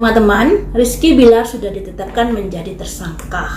Teman-teman, Rizky Bilar sudah ditetapkan menjadi tersangka.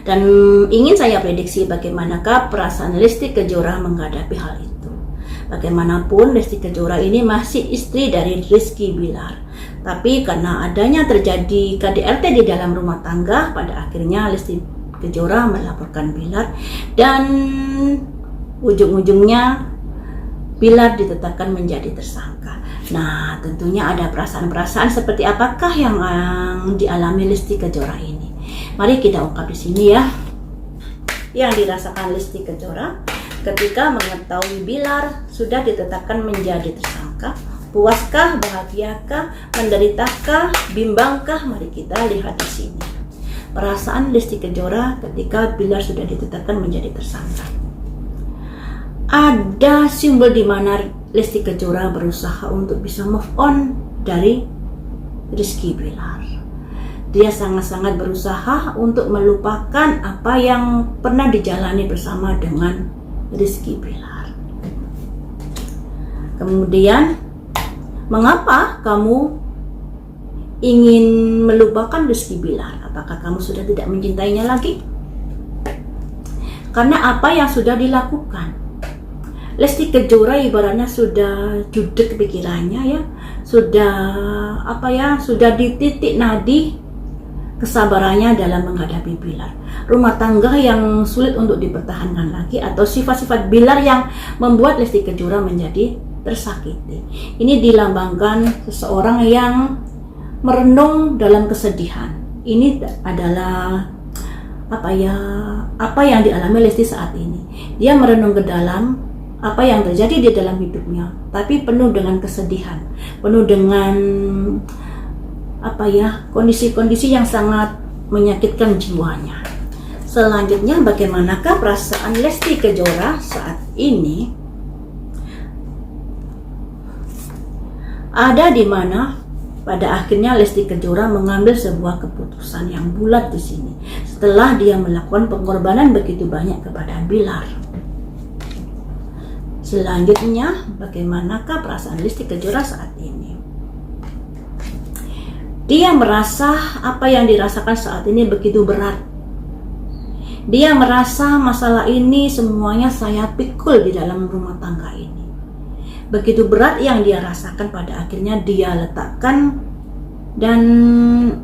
Dan ingin saya prediksi bagaimanakah perasaan Lesti Kejora menghadapi hal itu. Bagaimanapun Lesti Kejora ini masih istri dari Rizky Bilar. Tapi karena adanya terjadi KDRT di dalam rumah tangga, pada akhirnya Lesti Kejora melaporkan Bilar dan ujung-ujungnya Bilar ditetapkan menjadi tersangka. Nah, tentunya ada perasaan-perasaan seperti apakah yang dialami Lesti Kejora ini. Mari kita ungkap di sini ya. Yang dirasakan Lesti Kejora ketika mengetahui Bilar sudah ditetapkan menjadi tersangka. Puaskah, bahagiakah, menderitakah, bimbangkah? Mari kita lihat di sini. Perasaan Lesti Kejora ketika Bilar sudah ditetapkan menjadi tersangka. Ada simbol di mana Lesti Kejora berusaha untuk bisa move on dari Rizky Bilar. Dia sangat-sangat berusaha untuk melupakan apa yang pernah dijalani bersama dengan Rizky Bilar. Kemudian, mengapa kamu ingin melupakan Rizky Bilar? Apakah kamu sudah tidak mencintainya lagi? Karena apa yang sudah dilakukan. Lesti Kejora ibaratnya sudah judek pikirannya ya, sudah di titik nadi kesabarannya dalam menghadapi Bilar. Rumah tangga yang sulit untuk dipertahankan lagi, atau sifat-sifat Bilar yang membuat Lesti Kejora menjadi tersakiti. Ini dilambangkan seseorang yang merenung dalam kesedihan. Ini adalah apa yang dialami Lesti saat ini. Dia merenung ke dalam apa yang terjadi di dalam hidupnya, tapi penuh dengan kesedihan, penuh dengan kondisi-kondisi yang sangat menyakitkan jiwanya. Selanjutnya, bagaimanakah perasaan Lesti Kejora saat ini? Ada di mana pada akhirnya Lesti Kejora mengambil sebuah keputusan yang bulat di sini setelah dia melakukan pengorbanan begitu banyak kepada Bilar. Selanjutnya, bagaimanakah perasaan Lesti Kejora saat ini? Dia merasa apa yang dirasakan saat ini begitu berat. Dia merasa masalah ini semuanya saya pikul di dalam rumah tangga ini. Begitu berat yang dia rasakan, pada akhirnya dia letakkan dan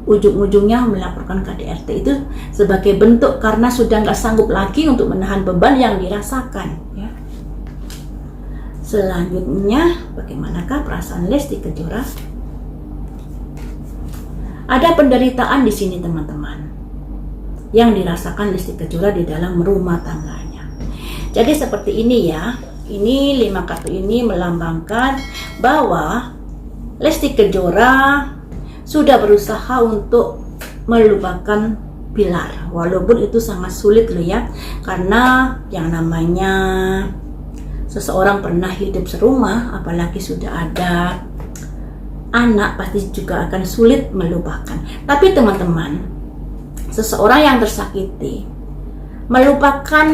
ujung-ujungnya melaporkan KDRT itu sebagai bentuk karena sudah nggak sanggup lagi untuk menahan beban yang dirasakan. Ya. Selanjutnya, bagaimanakah perasaan Lesti Kejora? Ada penderitaan di sini teman-teman yang dirasakan Lesti Kejora di dalam rumah tangganya. Jadi seperti ini ya. Ini 5 kartu ini melambangkan bahwa Lesti Kejora sudah berusaha untuk melupakan Bilar. Walaupun itu sangat sulit loh ya. Karena yang namanya seseorang pernah hidup serumah, apalagi sudah ada anak, pasti juga akan sulit melupakan. Tapi teman-teman, seseorang yang tersakiti, melupakan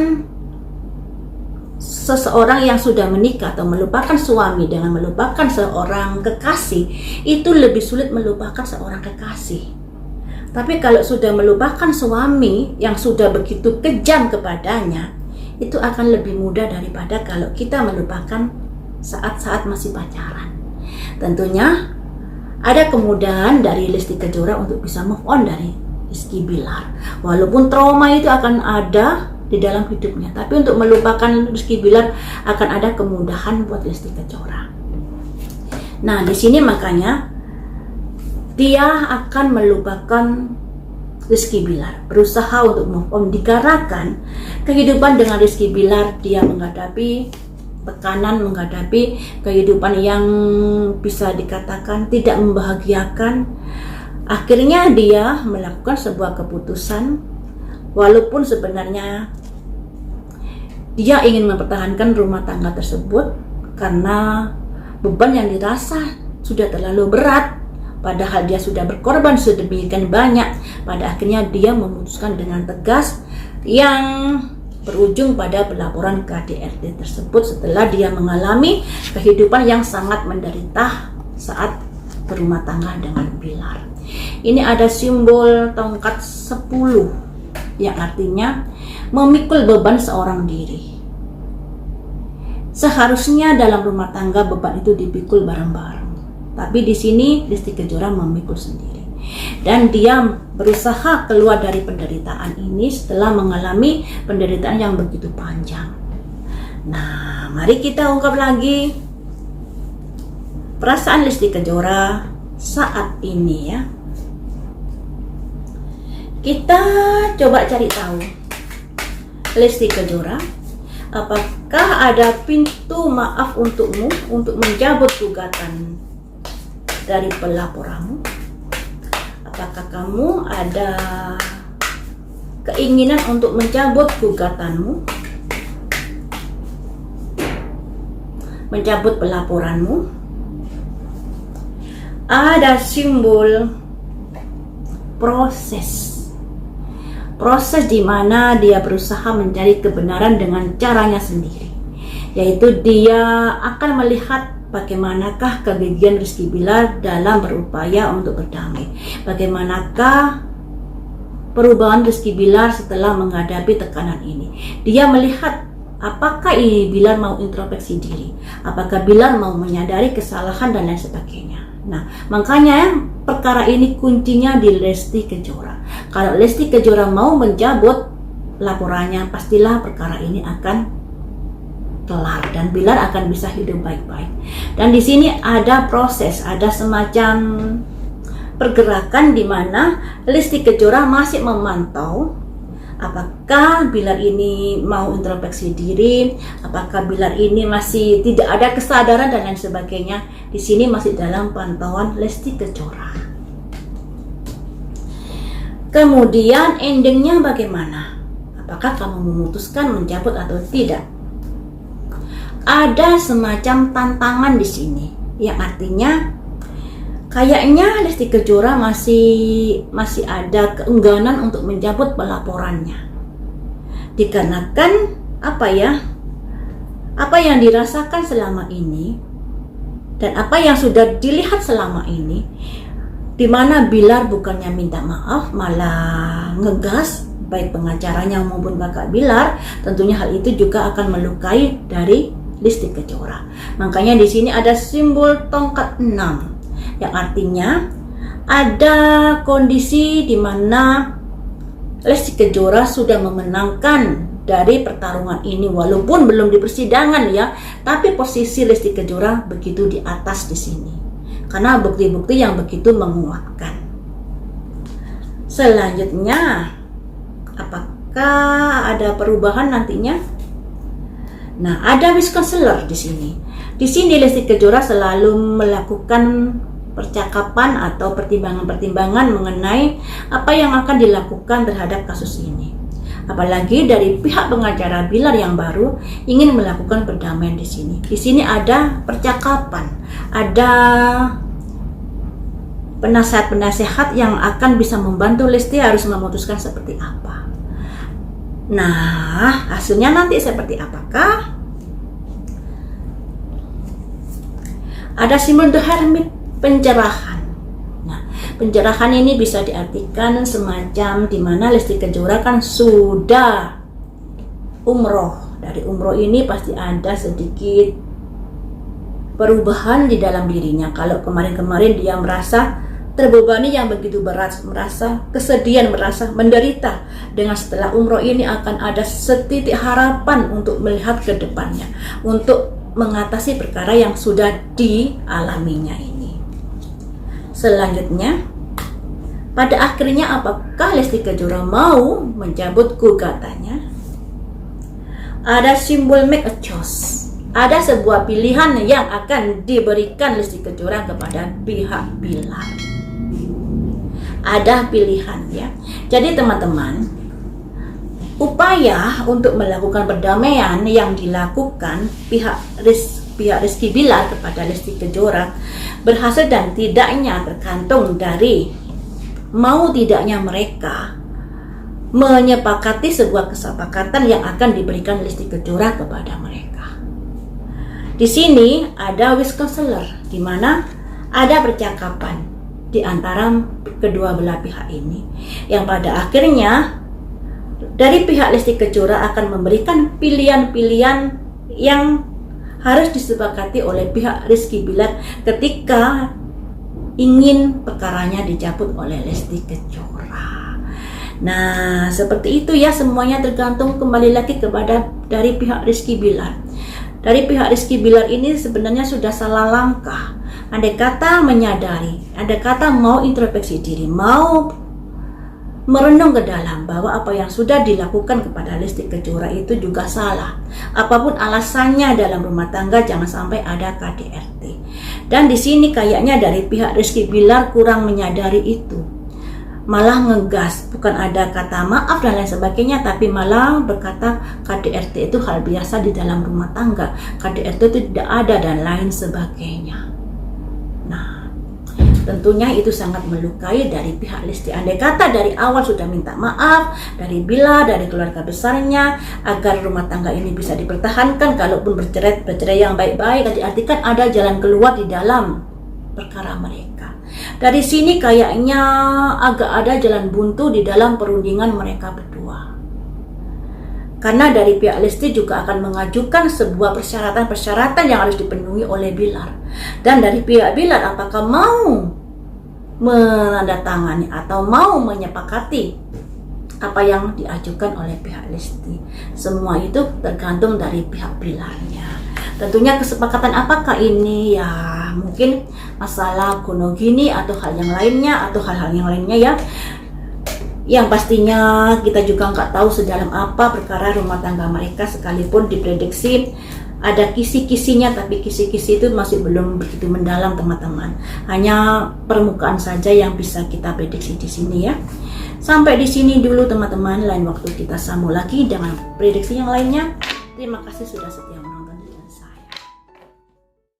seseorang yang sudah menikah atau melupakan suami dengan melupakan seorang kekasih, itu lebih sulit melupakan seorang kekasih. Tapi kalau sudah melupakan suami yang sudah begitu kejam kepadanya, itu akan lebih mudah daripada kalau kita melupakan saat-saat masih pacaran. Tentunya ada kemudahan dari Lesti Kejora untuk bisa move on dari Rizky Bilar. Walaupun trauma itu akan ada di dalam hidupnya, tapi untuk melupakan Rizky Bilar akan ada kemudahan buat Lesti Kejora. Nah, di sini makanya dia akan melupakan Rizky Bilar, berusaha untuk move on, dikarenakan kehidupan dengan Rizky Bilar dia menghadapi tekanan, menghadapi kehidupan yang bisa dikatakan tidak membahagiakan. Akhirnya dia melakukan sebuah keputusan, walaupun sebenarnya dia ingin mempertahankan rumah tangga tersebut karena beban yang dirasa sudah terlalu berat. Padahal dia sudah berkorban sedemikian banyak. Pada akhirnya dia memutuskan dengan tegas yang berujung pada pelaporan KDRT tersebut setelah dia mengalami kehidupan yang sangat menderita saat berumah tangga dengan Bilar. Ini ada simbol tongkat 10 yang artinya memikul beban seorang diri. Seharusnya dalam rumah tangga beban itu dipikul bareng-bareng. Tapi di sini Lesti Kejora memikul sendiri. Dan dia berusaha keluar dari penderitaan ini setelah mengalami penderitaan yang begitu panjang. Nah, mari kita ungkap lagi perasaan Lesti Kejora saat ini ya. Kita coba cari tahu Lesti Kejora, apakah ada pintu maaf untukmu untuk mencabut gugatan dari pelaporanmu? Apakah kamu ada keinginan untuk mencabut gugatanmu, mencabut pelaporanmu? Ada simbol proses di mana dia berusaha mencari kebenaran dengan caranya sendiri, yaitu dia akan melihat bagaimanakah kegigihan Rizky Bilar dalam berupaya untuk berdamai, bagaimanakah perubahan Rizky Bilar setelah menghadapi tekanan ini. Dia melihat apakah ini Bilar mau introspeksi diri, apakah Bilar mau menyadari kesalahan dan lain sebagainya. Nah, makanya perkara ini kuncinya di Lesti Kejora. Kalau Lesti Kejora mau mencabut laporannya, pastilah perkara ini akan kelar dan Bilar akan bisa hidup baik-baik. Dan di sini ada proses, ada semacam pergerakan di mana Lesti Kejora masih memantau apakah Bilar ini mau introspeksi diri, apakah Bilar ini masih tidak ada kesadaran dan lain sebagainya. Di sini masih dalam pantauan Lesti Kejora. Kemudian endingnya bagaimana? Apakah kamu memutuskan mencabut atau tidak? Ada semacam tantangan di sini, yang artinya kayaknya Lesti Kejora masih ada keengganan untuk mencabut pelaporannya. Dikarenakan apa yang dirasakan selama ini dan apa yang sudah dilihat selama ini, di mana Bilar bukannya minta maaf malah ngegas, baik pengacaranya maupun kakak Bilar. Tentunya hal itu juga akan melukai dari Lesti Kejora. Makanya di sini ada simbol tongkat 6 yang artinya ada kondisi di mana Lesti Kejora sudah memenangkan dari pertarungan ini, walaupun belum di persidangan ya, tapi posisi Lesti Kejora begitu di atas di sini karena bukti-bukti yang begitu menguatkan. Selanjutnya, apakah ada perubahan nantinya? Nah, ada wish counselor di sini. Di sini Lesti Kejora selalu melakukan percakapan atau pertimbangan-pertimbangan mengenai apa yang akan dilakukan terhadap kasus ini. Apalagi dari pihak pengacara Bilar yang baru ingin melakukan perdamaian di sini. Di sini ada percakapan, ada penasehat-penasehat yang akan bisa membantu Lesti harus memutuskan seperti apa. Nah, hasilnya nanti seperti apakah? Ada simbol The Hermit, pencerahan. Nah, pencerahan ini bisa diartikan semacam di mana Lesti Kejora kan sudah umroh. Dari umroh ini pasti ada sedikit perubahan di dalam dirinya. Kalau kemarin-kemarin dia merasa terbebani yang begitu berat, merasa kesedihan, merasa menderita. Dengan setelah umroh ini akan ada setitik harapan untuk melihat ke depannya, untuk mengatasi perkara yang sudah dialaminya ini. Selanjutnya, pada akhirnya apakah Lesti Kejora mau mencabut gugatannya? Ada simbol make a choice. Ada sebuah pilihan yang akan diberikan Lesti Kejora kepada pihak Bilar. Ada pilihan ya. Jadi teman-teman, upaya untuk melakukan perdamaian yang dilakukan pihak Rizky Bilar kepada Lesti Kejora berhasil dan tidaknya tergantung dari mau tidaknya mereka menyepakati sebuah kesepakatan yang akan diberikan Lesti Kejora kepada mereka. Di sini ada wish counselor, di mana ada percakapan di antara kedua belah pihak ini, yang pada akhirnya dari pihak Lesti Kejora akan memberikan pilihan-pilihan yang harus disepakati oleh pihak Rizky Bilar ketika ingin perkaranya dicabut oleh Lesti Kejora. Nah, seperti itu ya, semuanya tergantung kembali lagi kepada dari pihak Rizky Bilar. Dari pihak Rizky Bilar ini sebenarnya sudah salah langkah. Andai kata menyadari, andai kata mau introspeksi diri, mau merenung ke dalam bahwa apa yang sudah dilakukan kepada Lesti Kejora itu juga salah. Apapun alasannya dalam rumah tangga, jangan sampai ada KDRT. Dan di sini kayaknya dari pihak Rizky Bilar kurang menyadari itu. Malah ngegas, bukan ada kata maaf dan lain sebagainya, tapi malah berkata KDRT itu hal biasa di dalam rumah tangga. KDRT itu tidak ada dan lain sebagainya. Nah, tentunya itu sangat melukai dari pihak Lesti. Andai kata dari awal sudah minta maaf dari Bilar, dari keluarga besarnya, agar rumah tangga ini bisa dipertahankan, kalaupun bercerai yang baik-baik, diartikan ada jalan keluar di dalam perkara mereka. Dari sini kayaknya agak ada jalan buntu di dalam perundingan mereka berdua. Karena dari pihak Lesti juga akan mengajukan sebuah persyaratan-persyaratan yang harus dipenuhi oleh Bilar. Dan dari pihak Bilar apakah mau menandatangani atau mau menyepakati apa yang diajukan oleh pihak Lesti. Semua itu tergantung dari pihak Bilarnya. Tentunya kesepakatan apakah ini, ya mungkin masalah kuno gini atau hal yang lainnya atau hal-hal yang lainnya ya. Yang pastinya kita juga nggak tahu sedalam apa perkara rumah tangga mereka, sekalipun diprediksi ada kisi-kisinya, tapi kisi-kisi itu masih belum begitu mendalam teman-teman. Hanya permukaan saja yang bisa kita prediksi di sini ya. Sampai di sini dulu teman-teman, lain waktu kita sambung lagi dengan prediksi yang lainnya. Terima kasih sudah setia.